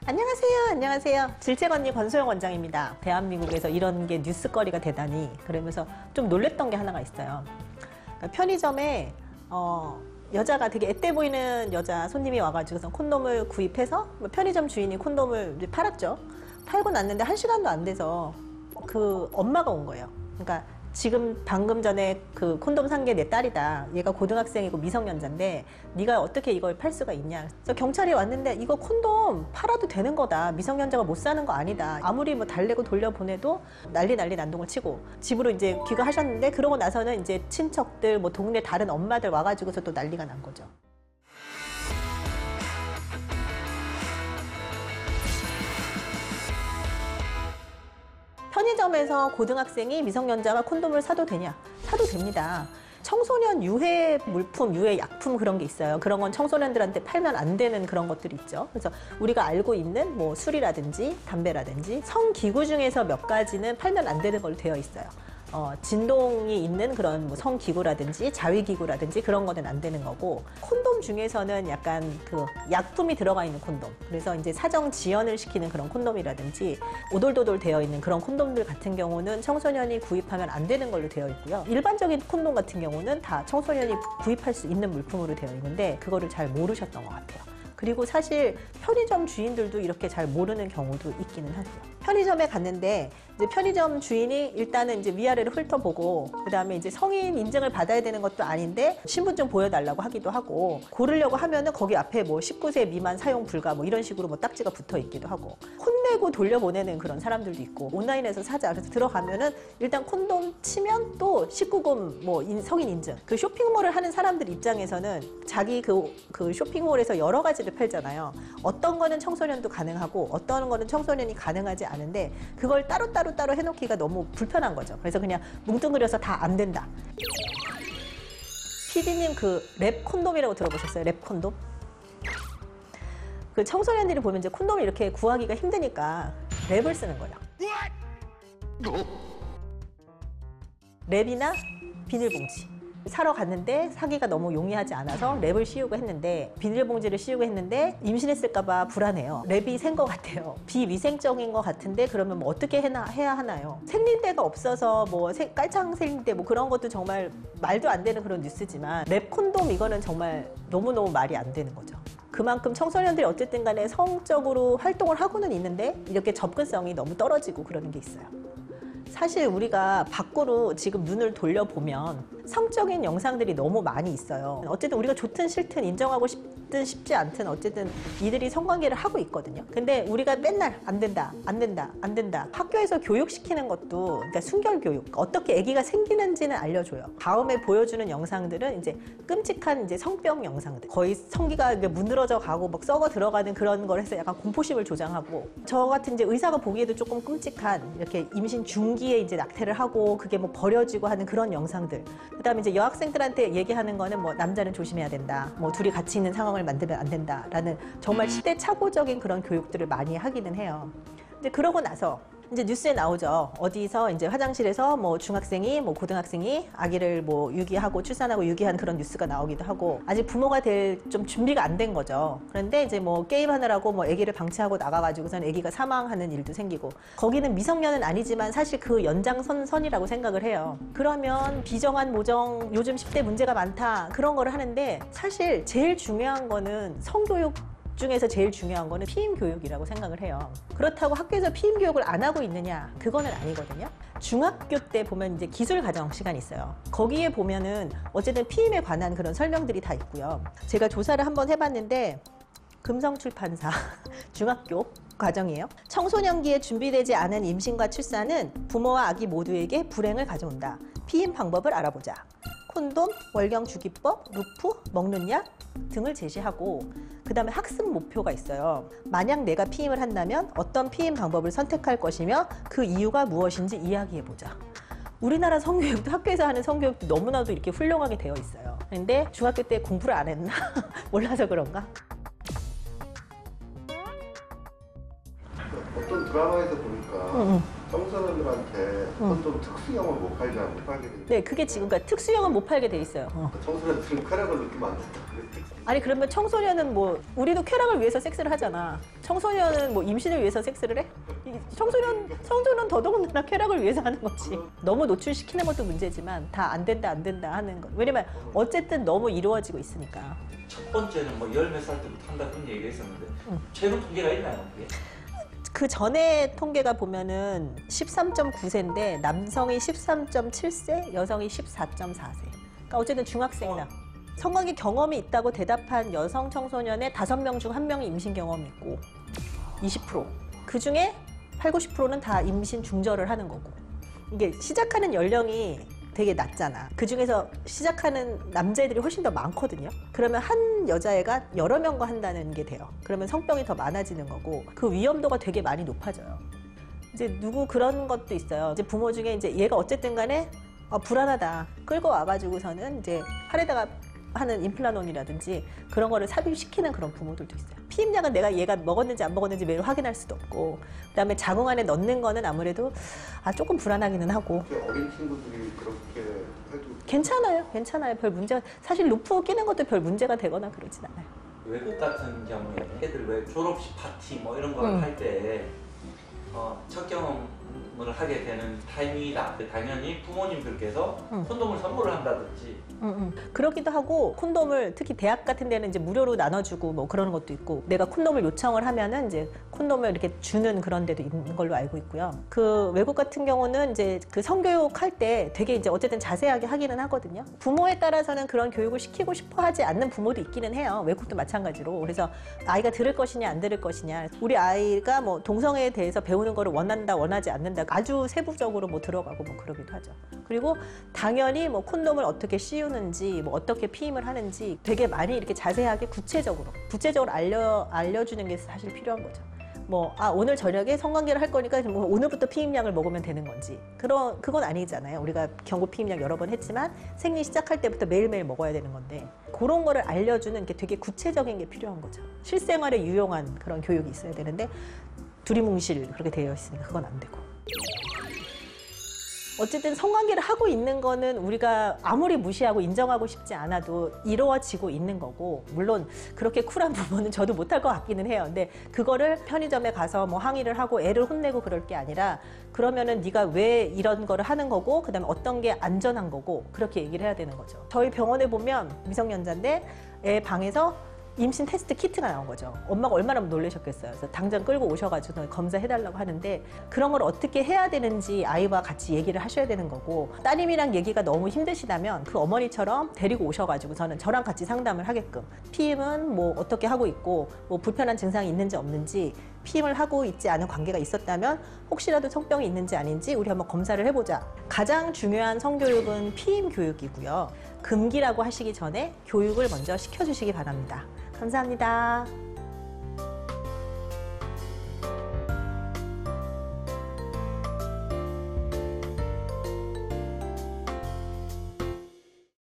안녕하세요. 안녕하세요. 질책언니 권소영 원장입니다. 대한민국에서 이런 게 뉴스거리가 되다니 그러면서 좀 놀랬던 게 하나가 있어요. 그러니까 편의점에 여자가 되게 앳돼 보이는 여자 손님이 와가지고서 콘돔을 구입해서 편의점 주인이 콘돔을 이제 팔았죠. 팔고 났는데 1시간도 안 돼서 그 엄마가 온 거예요. 그러니까 지금 방금 전에 그 콘돔 산 게 내 딸이다. 얘가 고등학생이고 미성년자인데 네가 어떻게 이걸 팔 수가 있냐. 그래서 경찰이 왔는데 이거 콘돔 팔아도 되는 거다. 미성년자가 못 사는 거 아니다. 아무리 뭐 달래고 돌려보내도 난리 난동을 치고 집으로 이제 귀가하셨는데 그러고 나서는 이제 친척들 뭐 동네 다른 엄마들 와가지고서 또 난리가 난 거죠. 편의점에서 고등학생이 미성년자가 콘돔을 사도 되냐? 사도 됩니다. 청소년 유해 물품, 유해 약품 그런 게 있어요. 그런 건 청소년들한테 팔면 안 되는 그런 것들이 있죠. 그래서 우리가 알고 있는 뭐 술이라든지 담배라든지 성기구 중에서 몇 가지는 팔면 안 되는 걸로 되어 있어요. 진동이 있는 그런 뭐 성기구라든지 자위기구라든지 그런 거는 안 되는 거고, 콘돔 중에서는 약간 그 약품이 들어가 있는 콘돔, 그래서 이제 사정 지연을 시키는 그런 콘돔이라든지 오돌도돌 되어 있는 그런 콘돔들 같은 경우는 청소년이 구입하면 안 되는 걸로 되어 있고요. 일반적인 콘돔 같은 경우는 다 청소년이 구입할 수 있는 물품으로 되어 있는데 그거를 잘 모르셨던 것 같아요. 그리고 사실 편의점 주인들도 이렇게 잘 모르는 경우도 있기는 하고요. 편의점에 갔는데 이제 편의점 주인이 일단은 이제 위아래를 훑어보고 그다음에 이제 성인 인증을 받아야 되는 것도 아닌데 신분증 보여달라고 하기도 하고, 고르려고 하면은 거기 앞에 뭐 19세 미만 사용 불가 뭐 이런 식으로 뭐 딱지가 붙어 있기도 하고, 혼내고 돌려보내는 그런 사람들도 있고, 온라인에서 사자 그래서 들어가면은 일단 콘돔 치면 또 19금 뭐 성인 인증, 그 쇼핑몰을 하는 사람들 입장에서는 자기 그 쇼핑몰에서 여러 가지를 팔잖아요. 어떤 거는 청소년도 가능하고 어떤 거는 청소년이 가능하지 않은데 그걸 따로 해놓기가 너무 불편한 거죠. 그래서 그냥 뭉뚱그려서 다 안 된다. PD님 그 랩 콘돔이라고 들어보셨어요? 랩 콘돔? 그 청소년들이 보면 이제 콘돔을 이렇게 구하기가 힘드니까 랩을 쓰는 거예요. 랩이나 비닐봉지. 사러 갔는데 사기가 너무 용이하지 않아서 랩을 씌우고 했는데, 비닐봉지를 씌우고 했는데 임신했을까봐 불안해요. 랩이 샌 것 같아요. 비위생적인 것 같은데 그러면 뭐 어떻게 해야 하나요? 생리대가 없어서 뭐 깔창 생리대 뭐 그런 것도 정말 말도 안 되는 그런 뉴스지만, 랩 콘돔 이거는 정말 너무너무 말이 안 되는 거죠. 그만큼 청소년들이 어쨌든 간에 성적으로 활동을 하고는 있는데 이렇게 접근성이 너무 떨어지고 그러는 게 있어요. 사실 우리가 밖으로 지금 눈을 돌려보면 성적인 영상들이 너무 많이 있어요. 어쨌든 우리가 좋든 싫든 인정하고 싶든 싶지 않든 어쨌든 이들이 성관계를 하고 있거든요. 근데 우리가 맨날 안 된다. 학교에서 교육시키는 것도, 그러니까 순결 교육, 어떻게 아기가 생기는지는 알려줘요. 다음에 보여주는 영상들은 이제 끔찍한 이제 성병 영상들, 거의 성기가 문드러져 가고 막 썩어 들어가는 그런 걸 해서 약간 공포심을 조장하고, 저 같은 이제 의사가 보기에도 조금 끔찍한 이렇게 임신 중기에 이제 낙태를 하고 그게 뭐 버려지고 하는 그런 영상들. 그다음에 이제 여학생들한테 얘기하는 거는 뭐 남자는 조심해야 된다, 뭐 둘이 같이 있는 상황을 만들면 안 된다라는 정말 시대착오적인 그런 교육들을 많이 하기는 해요. 근데 그러고 나서 이제 뉴스에 나오죠. 어디서 이제 화장실에서 뭐 중학생이 뭐 고등학생이 아기를 뭐 유기하고 출산하고 유기한 그런 뉴스가 나오기도 하고, 아직 부모가 될 좀 준비가 안 된 거죠. 그런데 이제 뭐 게임하느라고 뭐 아기를 방치하고 나가가지고선 아기가 사망하는 일도 생기고, 거기는 미성년은 아니지만 사실 그 연장선이라고 생각을 해요. 그러면 비정한 모정, 요즘 10대 문제가 많다 그런 거를 하는데, 사실 제일 중요한 거는 성교육 중에서 제일 중요한 거는 피임 교육이라고 생각을 해요. 그렇다고 학교에서 피임 교육을 안 하고 있느냐? 그거는 아니거든요. 중학교 때 보면 이제 기술 과정 시간이 있어요. 거기에 보면은 어쨌든 피임에 관한 그런 설명들이 다 있고요. 제가 조사를 한번 해봤는데 금성출판사 중학교 과정이에요. 청소년기에 준비되지 않은 임신과 출산은 부모와 아기 모두에게 불행을 가져온다. 피임 방법을 알아보자. 콘돔, 월경주기법, 루프, 먹는 약 등을 제시하고, 그 다음에 학습 목표가 있어요. 만약 내가 피임을 한다면 어떤 피임 방법을 선택할 것이며 그 이유가 무엇인지 이야기해보자. 우리나라 성교육도, 학교에서 하는 성교육도 너무나도 이렇게 훌륭하게 되어 있어요. 근데 중학교 때 공부를 안 했나? 몰라서 그런가? 어떤 드라마에서 보니까 청소년들한테 콘돔 특수형을 못 팔게 돼. 네, 그게 지금 그러니까 특수형은 못 팔게 돼 있어요. 청소년들은 쾌락을 느끼면 안 된다. 아니 그러면 청소년은 뭐 우리도 쾌락을 위해서 섹스를 하잖아. 청소년은 뭐 임신을 위해서 섹스를 해? 청소년 더더군다나 쾌락을 위해서 하는 거지. 너무 노출시키는 것도 문제지만 다 안 된다 하는 거. 왜냐면 어쨌든 너무 이루어지고 있으니까. 첫 번째는 뭐 열 몇 살 때부터 한다 그런 얘기가 있었는데 최근 통계가 있나요? 그게? 그 전에 통계가 보면은 13.9세인데 남성이 13.7세, 여성이 14.4세. 그러니까 어쨌든 중학생이다. 성관계 경험이 있다고 대답한 여성 청소년의 5명 중 1명이 임신 경험이 있고 20%. 그중에 80, 90%는 다 임신 중절을 하는 거고. 이게 시작하는 연령이 되게 낮잖아. 그중에서 시작하는 남자애들이 훨씬 더 많거든요. 그러면 한 여자애가 여러 명과 한다는 게 돼요. 그러면 성병이 더 많아지는 거고 그 위험도가 되게 많이 높아져요. 이제 누구 그런 것도 있어요. 이제 부모 중에 이제 얘가 어쨌든 간에 불안하다. 끌고 와가지고서는 이제 팔에다가 하는 임플란론이라든지 그런 거를 삽입시키는 그런 부모들도 있어요. 피임약은 내가 얘가 먹었는지 안 먹었는지 매일 확인할 수도 없고 그다음에 자궁 안에 넣는 거는 아무래도 조금 불안하기는 하고 이렇게 어린 친구들이 그렇게 해도 괜찮아요. 별 문제가 사실 루프 끼는 것도 별 문제가 되거나 그러진 않아요. 외국 같은 경우에 애들 왜 졸업식 파티 뭐 이런 걸 할 때 첫 경험을 하게 되는 타이밍이다. 당연히 부모님들께서 콘돔을 선물을 한다든지 그러기도 하고 콘돔을 특히 대학 같은 데는 이제 무료로 나눠주고 뭐 그러는 것도 있고 내가 콘돔을 요청을 하면은 이제 콘돔을 이렇게 주는 그런 데도 있는 걸로 알고 있고요. 그 외국 같은 경우는 이제 그 성교육 할 때 되게 이제 어쨌든 자세하게 하기는 하거든요. 부모에 따라서는 그런 교육을 시키고 싶어 하지 않는 부모도 있기는 해요. 외국도 마찬가지로. 그래서 아이가 들을 것이냐 안 들을 것이냐 우리 아이가 뭐 동성애에 대해서 배우는 거를 원한다 원하지 않는다 아주 세부적으로 뭐 들어가고 뭐 그러기도 하죠. 그리고 당연히 뭐 콘돔을 어떻게 씌우는지 뭐 어떻게 피임을 하는지 되게 많이 이렇게 자세하게 구체적으로 알려주는 게 사실 필요한 거죠. 뭐 오늘 저녁에 성관계를 할 거니까 뭐 오늘부터 피임약을 먹으면 되는 건지 그건 아니잖아요. 우리가 경고 피임약 여러 번 했지만 생리 시작할 때부터 매일매일 먹어야 되는 건데 그런 거를 알려주는 게 되게 구체적인 게 필요한 거죠. 실생활에 유용한 그런 교육이 있어야 되는데 두리뭉실 그렇게 되어 있으니까 그건 안 되고. 어쨌든 성관계를 하고 있는 거는 우리가 아무리 무시하고 인정하고 싶지 않아도 이루어지고 있는 거고 물론 그렇게 쿨한 부모는 저도 못할 것 같기는 해요. 근데 그거를 편의점에 가서 뭐 항의를 하고 애를 혼내고 그럴 게 아니라 그러면은 네가 왜 이런 거를 하는 거고 그다음에 어떤 게 안전한 거고 그렇게 얘기를 해야 되는 거죠. 저희 병원에 보면 미성년자인데 애 방에서 임신 테스트 키트가 나온 거죠. 엄마가 얼마나 놀라셨겠어요. 그래서 당장 끌고 오셔가지고 검사해달라고 하는데 그런 걸 어떻게 해야 되는지 아이와 같이 얘기를 하셔야 되는 거고 따님이랑 얘기가 너무 힘드시다면 그 어머니처럼 데리고 오셔가지고 저랑 같이 상담을 하게끔 피임은 뭐 어떻게 하고 있고 뭐 불편한 증상이 있는지 없는지 피임을 하고 있지 않은 관계가 있었다면 혹시라도 성병이 있는지 아닌지 우리 한번 검사를 해보자. 가장 중요한 성교육은 피임 교육이고요. 금기라고 하시기 전에 교육을 먼저 시켜주시기 바랍니다. 감사합니다.